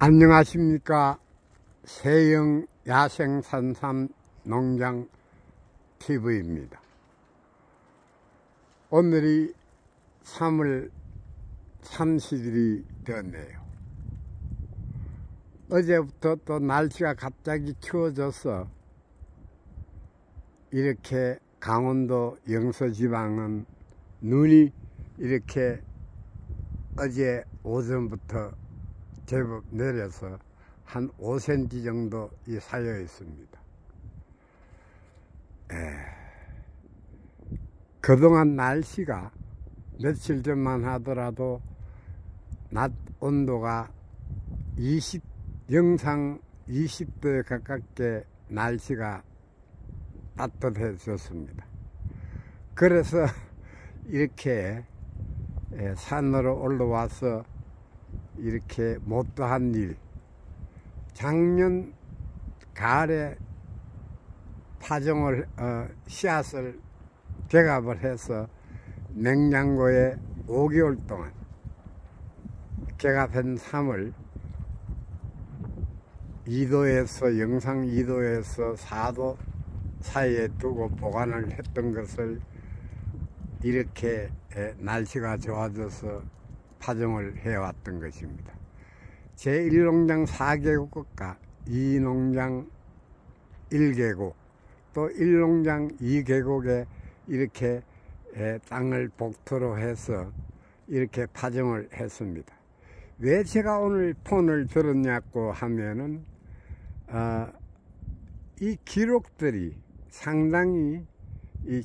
안녕하십니까. 세영 야생산삼 농장 TV입니다. 오늘이 3월 30일이 되었네요. 어제부터 또 날씨가 갑자기 추워져서 이렇게 강원도 영서지방은 눈이 이렇게 어제 오전부터 제법 내려서 한 5cm 정도 쌓여 있습니다. 그동안 날씨가 며칠 전만 하더라도 낮 온도가 영상 20도에 가깝게 날씨가 따뜻해졌습니다. 그래서 이렇게 산으로 올라와서 이렇게 못다한 일, 작년 가을에 파종을 씨앗을 개갑을 해서 냉장고에 5개월 동안 개갑한 삼을 2도에서 영상 2도에서 4도 사이에 두고 보관을 했던 것을 이렇게 날씨가 좋아져서 파종을 해왔던 것입니다. 제1농장 4계곡과 2농장 1계곡 또 1농장 2계곡에 이렇게 땅을 복토로 해서 이렇게 파종을 했습니다. 왜 제가 오늘 폰을 들었냐고 하면은 이 기록들이 상당히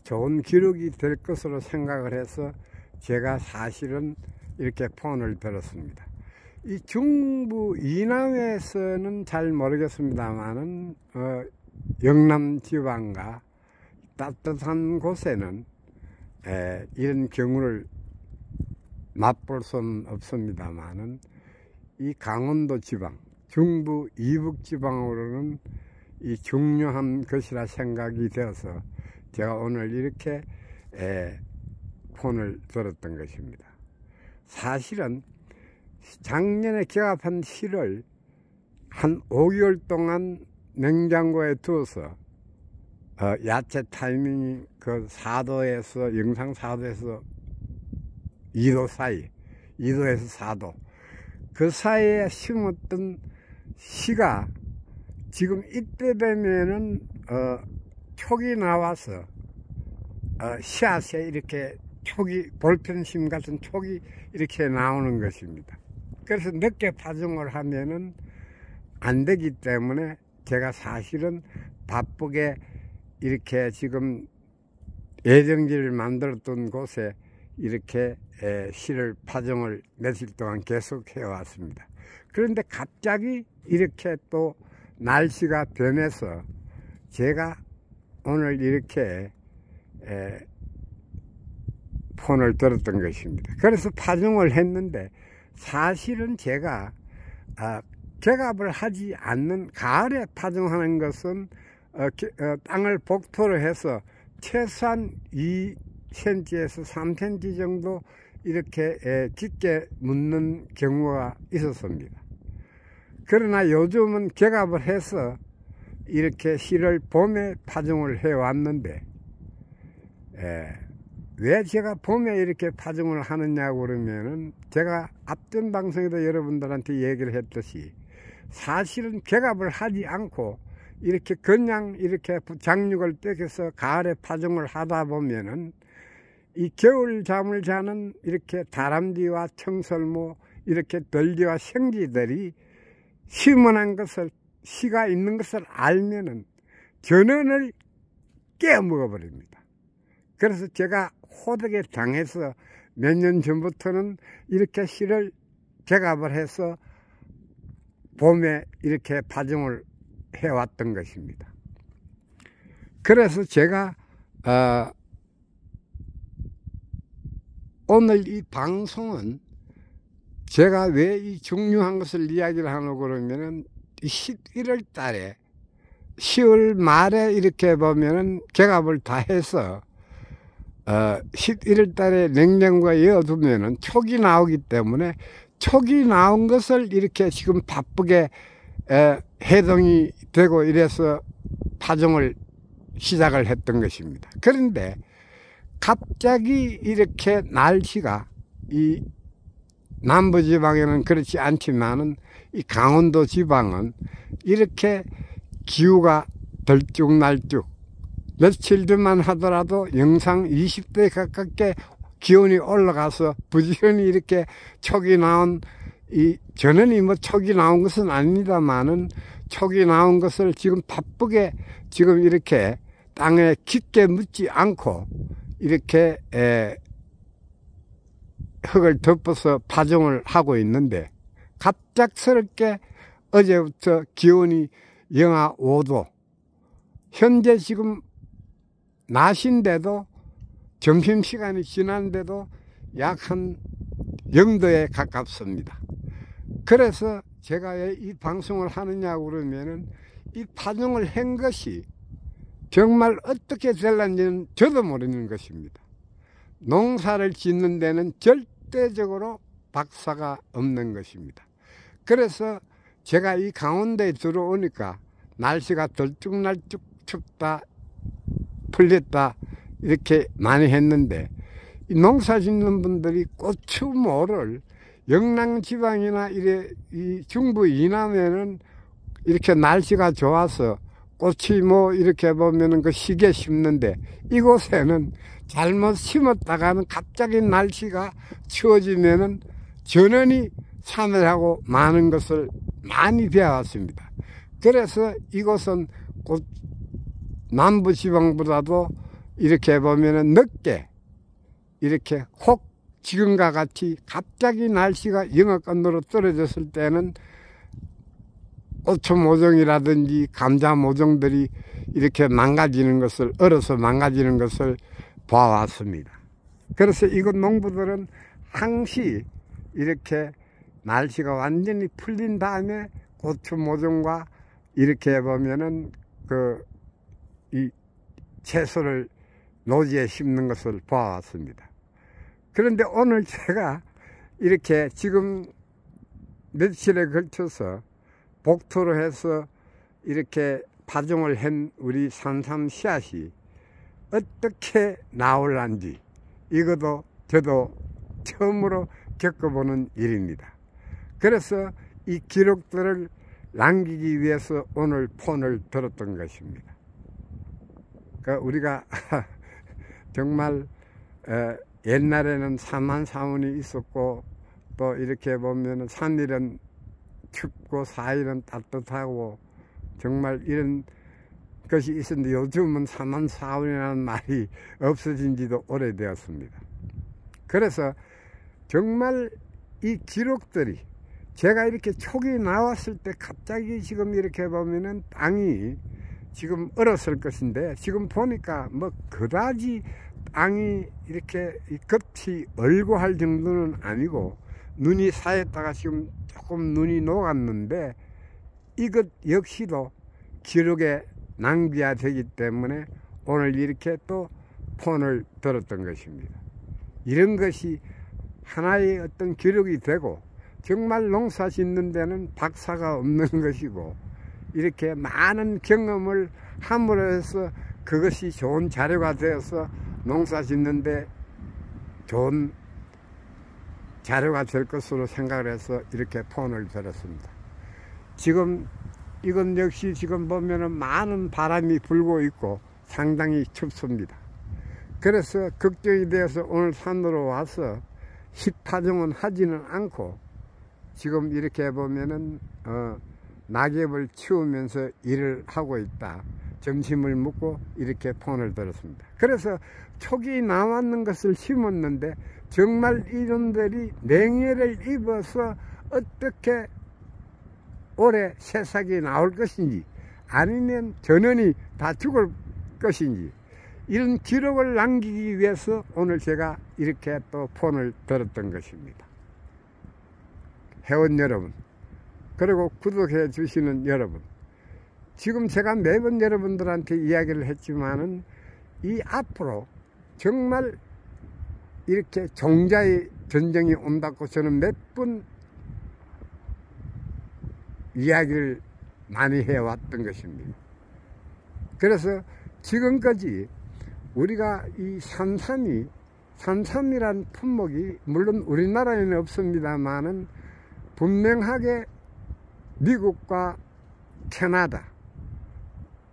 좋은 기록이 될 것으로 생각을 해서 제가 사실은 이렇게 폰을 들었습니다. 이 중부 이남에서는 잘 모르겠습니다만은 영남 지방과 따뜻한 곳에는 이런 경우를 맛볼 수는 없습니다만은 이 강원도 지방, 중부 이북 지방으로는 이 중요한 것이라 생각이 되어서 제가 오늘 이렇게 폰을 들었던 것입니다. 사실은 작년에 개갑한 씨를 한 5개월 동안 냉장고에 두어서 야채 타이밍이 그 4도에서 영상 4도에서 2도 사이, 2도에서 4도 그 사이에 심었던 씨가 지금 이때 되면은 촉이 나와서 씨앗에 이렇게 촉이 볼펜심 같은 촉이 이렇게 나오는 것입니다. 그래서 늦게 파종을 하면은 안 되기 때문에 제가 사실은 바쁘게 이렇게 지금 예정지를 만들었던 곳에 이렇게 씨를 파종을 며칠 동안 계속 해왔습니다. 그런데 갑자기 이렇게 또 날씨가 변해서 제가 오늘 이렇게 폰을 들었던 것입니다. 그래서 파종을 했는데 사실은 제가 개갑을 하지 않는 가을에 파종하는 것은 땅을 복토로 해서 최소한 2cm에서 3cm 정도 이렇게 깊게 묻는 경우가 있었습니다. 그러나 요즘은 개갑을 해서 이렇게 씨를 봄에 파종을 해왔는데 왜 제가 봄에 이렇게 파종을 하느냐고 그러면은 제가 앞전 방송에도 여러분들한테 얘기를 했듯이 사실은 개갑을 하지 않고 이렇게 그냥 이렇게 장육을 떼서 가을에 파종을 하다 보면은 이 겨울 잠을 자는 이렇게 다람쥐와 청설모 이렇게 들쥐와 생쥐들이 심어난 것을 씨가 있는 것을 알면은 전원을 깨먹어 버립니다. 그래서 제가 호덕에 당해서 몇 년 전부터는 이렇게 씨를 개갑을 해서 봄에 이렇게 파종을 해왔던 것입니다. 그래서 제가 오늘 이 방송은 제가 왜 이 중요한 것을 이야기를 하려고 그러면은 11월 달에 10월 말에 이렇게 보면은 개갑을 다 해서 11월 달에 냉장고에 넣어두면은 촉이 나오기 때문에 촉이 나온 것을 이렇게 지금 바쁘게 해동이 되고 이래서 파종을 시작을 했던 것입니다. 그런데 갑자기 이렇게 날씨가 이 남부지방에는 그렇지 않지만은 이 강원도 지방은 이렇게 기후가 들쭉날쭉 며칠 전만 하더라도 영상 20도 가깝게 기온이 올라가서 부지런히 이렇게 촉이 나온 전원이 뭐 촉이 나온 것은 아닙니다만은 촉이 나온 것을 지금 바쁘게 지금 이렇게 땅에 깊게 묻지 않고 이렇게 흙을 덮어서 파종을 하고 있는데 갑작스럽게 어제부터 기온이 영하 5도 현재 지금 낮인데도 점심시간이 지났는데도 약 한 0도에 가깝습니다. 그래서 제가 왜 이 방송을 하느냐고 그러면은 이 파종을 한 것이 정말 어떻게 될런지는 저도 모르는 것입니다. 농사를 짓는 데는 절대적으로 박사가 없는 것입니다. 그래서 제가 이 강원도에 들어오니까 날씨가 들쭉날쭉 춥다 풀렸다 이렇게 많이 했는데 이 농사 짓는 분들이 고추모를 영남지방이나 이 중부 이남에는 이렇게 날씨가 좋아서 꽃이 뭐 이렇게 보면은 그 시기에 심는데 이곳에는 잘못 심었다가는 갑자기 날씨가 추워지면은 전원이 사멸하고 많은 것을 많이 배워왔습니다. 그래서 이곳은 남부지방보다도 이렇게 보면은 늦게 이렇게 혹 지금과 같이 갑자기 날씨가 영하권으로 떨어졌을 때는 고추 모종이라든지 감자 모종들이 이렇게 망가지는 것을 얼어서 망가지는 것을 봐왔습니다. 그래서 이곳 농부들은 항시 이렇게 날씨가 완전히 풀린 다음에 고추 모종과 이렇게 보면은 이 채소를 노지에 심는 것을 봐왔습니다. 그런데 오늘 제가 이렇게 지금 며칠에 걸쳐서 복토로 해서 이렇게 파종을 한 우리 산삼 씨앗이 어떻게 나올란지 이것도 저도 처음으로 겪어보는 일입니다. 그래서 이 기록들을 남기기 위해서 오늘 폰을 들었던 것입니다. 그러니까 우리가 정말 옛날에는 삼한사운이 있었고 또 이렇게 보면 3일은 춥고 4일은 따뜻하고 정말 이런 것이 있었는데 요즘은 삼한사운이라는 말이 없어진 지도 오래되었습니다. 그래서 정말 이 기록들이 제가 이렇게 촉이 나왔을 때 갑자기 지금 이렇게 보면은 땅이 지금 얼었을 것인데 지금 보니까 뭐 그다지 땅이 이렇게 겉이 얼고 할 정도는 아니고 눈이 쌓였다가 지금 조금 눈이 녹았는데 이것 역시도 기록에 낭비가 되기 때문에 오늘 이렇게 또 폰을 들었던 것입니다. 이런 것이 하나의 어떤 기록이 되고 정말 농사 짓는 데는 박사가 없는 것이고 이렇게 많은 경험을 함으로 해서 그것이 좋은 자료가 되어서 농사 짓는데 좋은 자료가 될 것으로 생각을 해서 이렇게 폰을 들었습니다. 지금 이건 역시 지금 보면은 많은 바람이 불고 있고 상당히 춥습니다. 그래서 걱정이 되어서 오늘 산으로 와서 잎파종은 하지는 않고 지금 이렇게 보면은 낙엽을 치우면서 일을 하고 있다. 점심을 먹고 이렇게 폰을 들었습니다. 그래서 촉이 나왔는 것을 심었는데 정말 이놈들이 냉해를 입어서 어떻게 올해 새싹이 나올 것인지 아니면 전원이 다 죽을 것인지 이런 기록을 남기기 위해서 오늘 제가 이렇게 또 폰을 들었던 것입니다. 회원 여러분 그리고 구독해 주시는 여러분, 지금 제가 매번 여러분들한테 이야기를 했지만은 이 앞으로 정말 이렇게 종자의 전쟁이 온다고 저는 몇 번 이야기를 많이 해왔던 것입니다. 그래서 지금까지 우리가 이 산삼이란 품목이 물론 우리나라에는 없습니다만은 분명하게 미국과 캐나다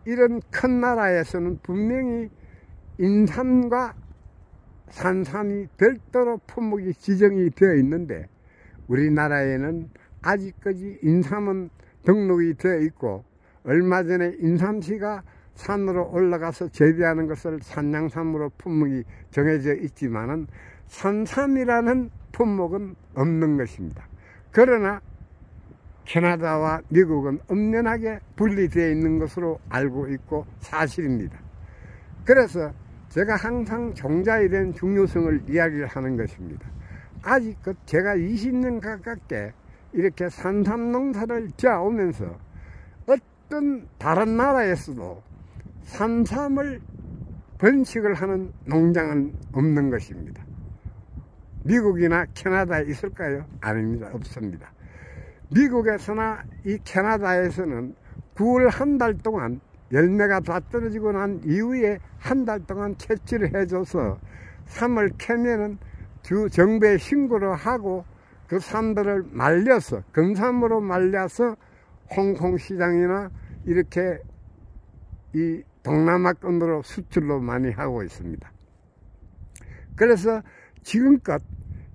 이런 큰 나라에서는 분명히 인삼과 산삼이 별도로 품목이 지정이 되어 있는데 우리나라에는 아직까지 인삼은 등록이 되어 있고 얼마 전에 인삼씨가 산으로 올라가서 재배하는 것을 산양삼으로 품목이 정해져 있지만은 산삼이라는 품목은 없는 것입니다. 그러나 캐나다와 미국은 엄연하게 분리되어 있는 것으로 알고 있고 사실입니다. 그래서 제가 항상 종자에 대한 중요성을 이야기를 하는 것입니다. 아직껏 제가 20년 가깝게 이렇게 산삼 농사를 지어오면서 어떤 다른 나라에서도 산삼을 번식을 하는 농장은 없는 것입니다. 미국이나 캐나다에 있을까요? 아닙니다. 없습니다. 미국에서나 이 캐나다에서는 9월 한 달 동안 열매가 다 떨어지고 난 이후에 한 달 동안 채취를 해줘서 삼을 캐면은 주 정부에 신고를 하고 그 삼들을 말려서 금삼으로 말려서 홍콩 시장이나 이렇게 이 동남아권으로 수출로 많이 하고 있습니다. 그래서 지금껏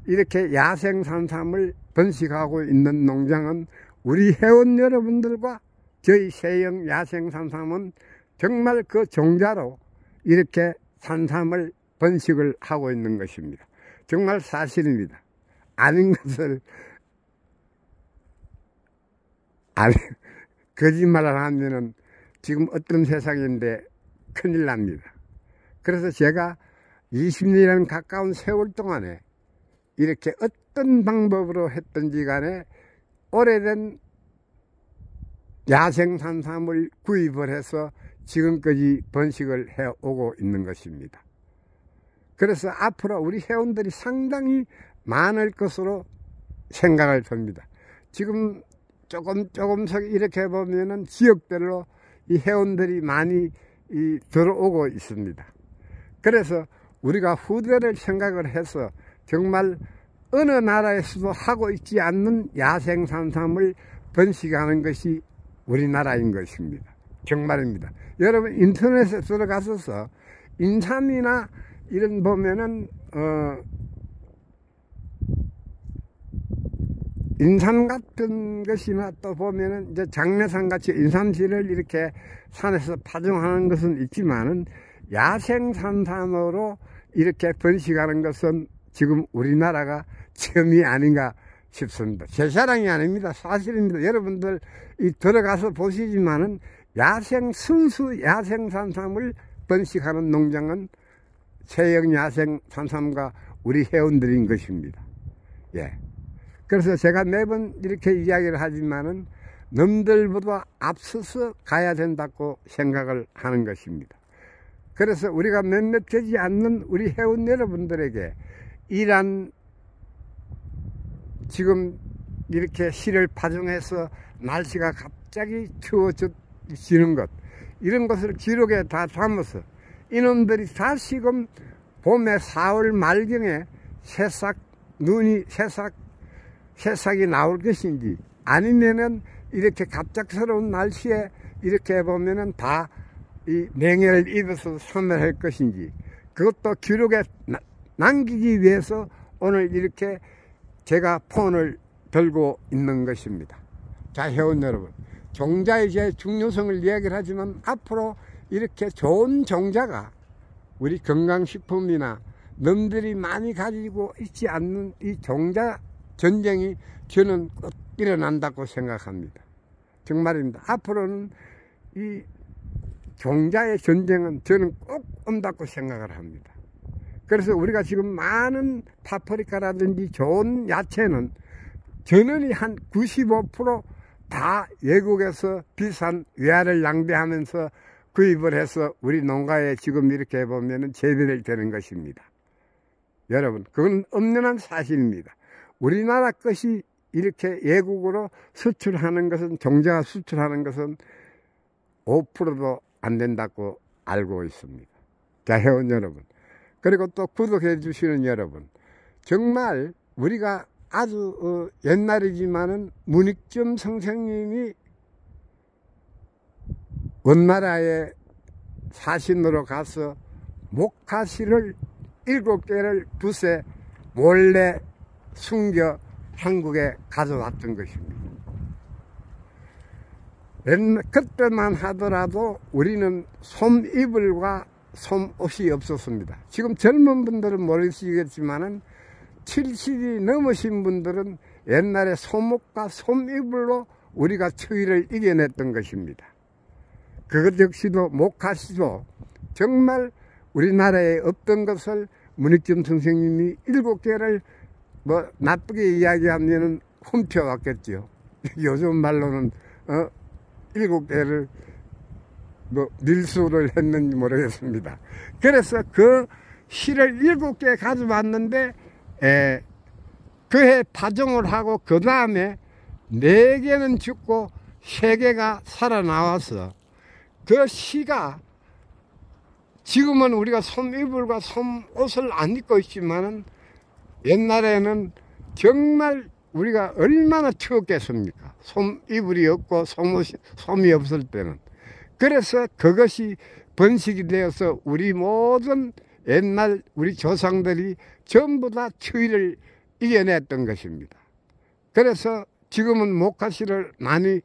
이렇게 야생 산삼을 번식하고 있는 농장은 우리 회원 여러분들과 저희 세영 야생 산삼은 정말 그 종자로 이렇게 산삼을 번식을 하고 있는 것입니다. 정말 사실입니다. 아닌 것을 거짓말을 하면은 지금 어떤 세상인데 큰일 납니다. 그래서 제가 20년이라는 가까운 세월 동안에 이렇게 어떤 방법으로 했든지 간에 오래된 야생 산삼을 구입을 해서 지금까지 번식을 해오고 있는 것입니다. 그래서 앞으로 우리 회원들이 상당히 많을 것으로 생각을 합니다. 지금 조금씩 이렇게 보면은 지역별로 이 회원들이 많이 들어오고 있습니다. 그래서 우리가 후대를 생각을 해서 정말 어느 나라에서도 하고 있지 않는 야생 산삼을 번식하는 것이 우리나라인 것입니다. 정말입니다. 여러분 인터넷에 들어가셔서 인삼이나 이런 보면은 인삼 같은 것이나 또 보면은 이제 장례산 같이 인삼씨를 이렇게 산에서 파종하는 것은 있지만은 야생 산삼으로 이렇게 번식하는 것은 지금 우리나라가 처음이 아닌가 싶습니다. 제 자랑이 아닙니다. 사실입니다. 여러분들 들어가서 보시지만은 순수 야생 산삼을 번식하는 농장은 세영 야생 산삼과 우리 회원들인 것입니다. 예. 그래서 제가 매번 이렇게 이야기를 하지만은 남들보다 앞서서 가야 된다고 생각을 하는 것입니다. 그래서 우리가 몇몇 되지 않는 우리 회원 여러분들에게 이란 지금 이렇게 씨를 파종해서 날씨가 갑자기 추워지는 것 이런 것을 기록에 다 담아서 이놈들이 다시금 봄에 4월 말경에 새싹이 나올 것인지 아니면은 이렇게 갑작스러운 날씨에 이렇게 보면은 다 이 냉해를 입어서 소멸할 것인지 그것도 기록에 남기기 위해서 오늘 이렇게 제가 폰을 들고 있는 것입니다. 자, 회원 여러분, 종자의 제 중요성을 이야기를 하지만 앞으로 이렇게 좋은 종자가 우리 건강식품이나 남들이 많이 가지고 있지 않는 이 종자 전쟁이 저는 꼭 일어난다고 생각합니다. 정말입니다. 앞으로는 이 종자의 전쟁은 저는 꼭 온다고 생각을 합니다. 그래서 우리가 지금 많은 파프리카라든지 좋은 야채는 전원이 한 95% 다 외국에서 비싼 외화를 낭비하면서 구입을 해서 우리 농가에 지금 이렇게 보면은 재배를 되는 것입니다. 여러분, 그건 엄연한 사실입니다. 우리나라 것이 이렇게 외국으로 수출하는 것은, 종자가 수출하는 것은 5%도 안 된다고 알고 있습니다. 자, 회원 여러분, 그리고 또 구독해 주시는 여러분, 정말 우리가 아주 옛날이지만은 문익점 선생님이 원나라에 사신으로 가서 목화실을 7개를 붓에 몰래 숨겨 한국에 가져왔던 것입니다. 그때만 하더라도 우리는 솜이불과 솜옷이 없었습니다. 지금 젊은 분들은 모르시겠지만은 70이 넘으신 분들은 옛날에 솜옷과 솜이불로 우리가 추위를 이겨냈던 것입니다. 그것 역시도 목화시도 정말 우리나라에 없던 것을 문익점 선생님이 7개를 뭐 나쁘게 이야기하면은 훔쳐왔겠죠. 요즘 말로는 7개를 뭐 밀수를 했는지 모르겠습니다. 그래서 그 실을 7개 가져왔는데 그해 파종을 하고 그 다음에 4개는 죽고 3개가 살아나와서 그 시가 지금은 우리가 솜이불과 솜옷을 안 입고 있지만은 옛날에는 정말 우리가 얼마나 추웠겠습니까? 솜이불이 없고 솜이 없을 때는. 그래서 그것이 번식이 되어서 우리 모든 옛날 우리 조상들이 전부 다 추위를 이겨냈던 것입니다. 그래서 지금은 목화실을 많이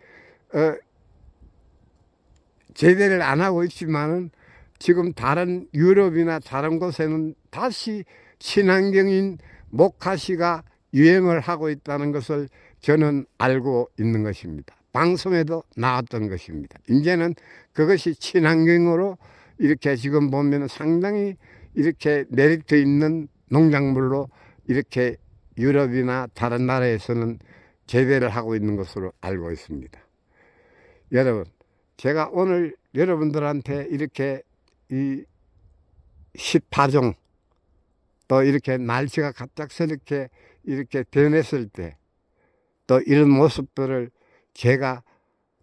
제대를 안 하고 있지만은 지금 다른 유럽이나 다른 곳에는 다시 친환경인 목화시가 유행을 하고 있다는 것을 저는 알고 있는 것입니다. 방송에도 나왔던 것입니다. 이제는 그것이 친환경으로 이렇게 지금 보면 상당히 이렇게 메리트 있는 농작물로 이렇게 유럽이나 다른 나라에서는 재배를 하고 있는 것으로 알고 있습니다. 여러분, 제가 오늘 여러분들한테 이렇게 이 18종 또 이렇게 날씨가 갑작스럽게 이렇게 변했을 때 또 이런 모습들을 제가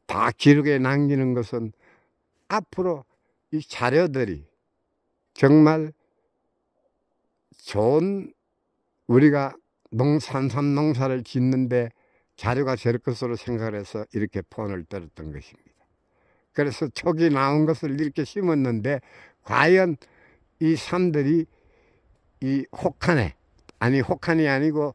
다 기록에 남기는 것은 앞으로 이 자료들이 정말 좋은 우리가 산삼 농사를 짓는데 자료가 될 것으로 생각을 해서 이렇게 폰을 들었던 것입니다. 그래서 촉이 나온 것을 이렇게 심었는데 과연 이 산들이 이 혹한에, 아니 혹한이 아니고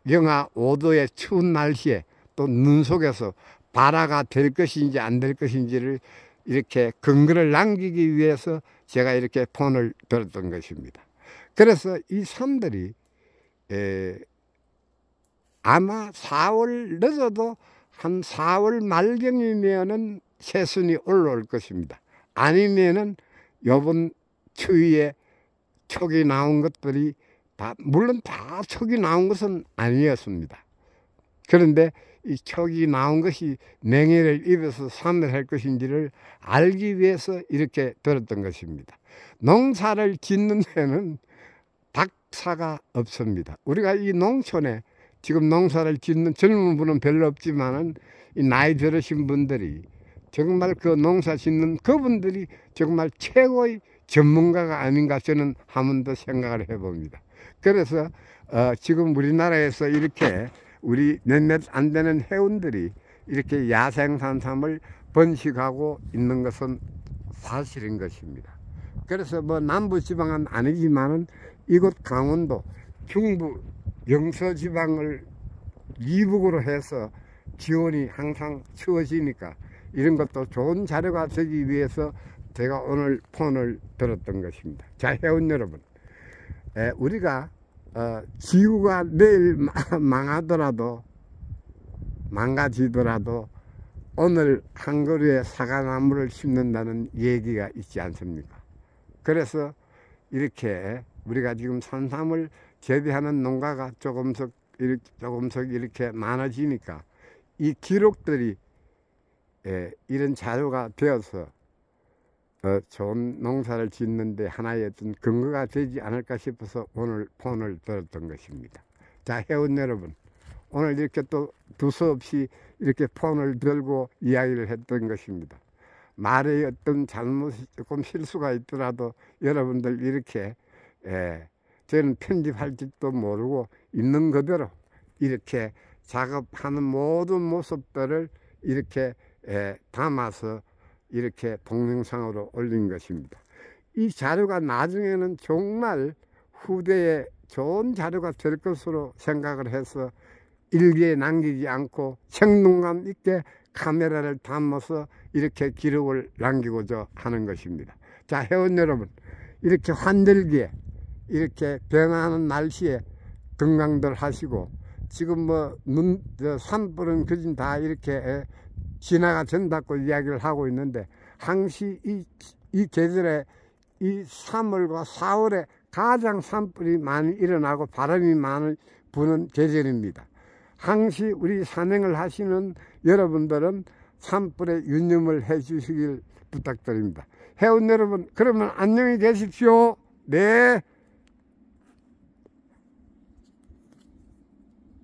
영하 5도의 추운 날씨에 또 눈 속에서 발화가 될 것인지 안 될 것인지를 이렇게 근거를 남기기 위해서 제가 이렇게 폰을 들었던 것입니다. 그래서 이 산들이 아마 4월 늦어도 한 4월 말경이면은 새순이 올라올 것입니다. 아니면은 요번 추위에 촉이 나온 것들이 다, 물론 다 촉이 나온 것은 아니었습니다. 그런데 이 촉이 나온 것이 냉해를 입어서 산을 것인지를 알기 위해서 이렇게 들었던 것입니다. 농사를 짓는 데는 박사가 없습니다. 우리가 이 농촌에 지금 농사를 짓는 젊은 분은 별로 없지만은 이 나이 들으신 분들이 정말 그 농사 짓는 그분들이 정말 최고의 전문가가 아닌가 저는 한 번 더 생각을 해봅니다. 그래서 지금 우리나라에서 이렇게 우리 몇몇 안 되는 회원들이 이렇게 야생산삼을 번식하고 있는 것은 사실인 것입니다. 그래서 뭐 남부지방은 아니지만은 이곳 강원도 중부 영서지방을 이북으로 해서 기온이 항상 추워지니까 이런 것도 좋은 자료가 되기 위해서 제가 오늘 폰을 들었던 것입니다. 자, 회원 여러분, 우리가 지구가 내일 망하더라도 망가지더라도 오늘 한 그루의 사과나무를 심는다는 얘기가 있지 않습니까? 그래서 이렇게 우리가 지금 산삼을 재배하는 농가가 조금씩 이렇게 많아지니까 이 기록들이 이런 자료가 되어서 좋은 농사를 짓는데 하나의 어떤 근거가 되지 않을까 싶어서 오늘 폰을 들었던 것입니다. 자, 회원 여러분, 오늘 이렇게 또 두서없이 이렇게 폰을 들고 이야기를 했던 것입니다. 말에 어떤 잘못이 조금 실수가 있더라도 여러분들 이렇게 저는 편집할 줄도 모르고 있는 그대로 이렇게 작업하는 모든 모습들을 이렇게 담아서 이렇게 동영상으로 올린 것입니다. 이 자료가 나중에는 정말 후대에 좋은 자료가 될 것으로 생각을 해서 일기에 남기지 않고 생동감 있게 카메라를 담아서 이렇게 기록을 남기고자 하는 것입니다. 자, 회원 여러분, 이렇게 환절기에 이렇게 변하는 날씨에 건강들 하시고, 지금 뭐 산불은 그진 다 이렇게 진화가 된다고 이야기를 하고 있는데, 항시 이 계절에 이 3월과 4월에 가장 산불이 많이 일어나고 바람이 많이 부는 계절입니다. 항시 우리 산행을 하시는 여러분들은 산불에 유념을 해 주시길 부탁드립니다. 회원 여러분, 그러면 안녕히 계십시오. 네.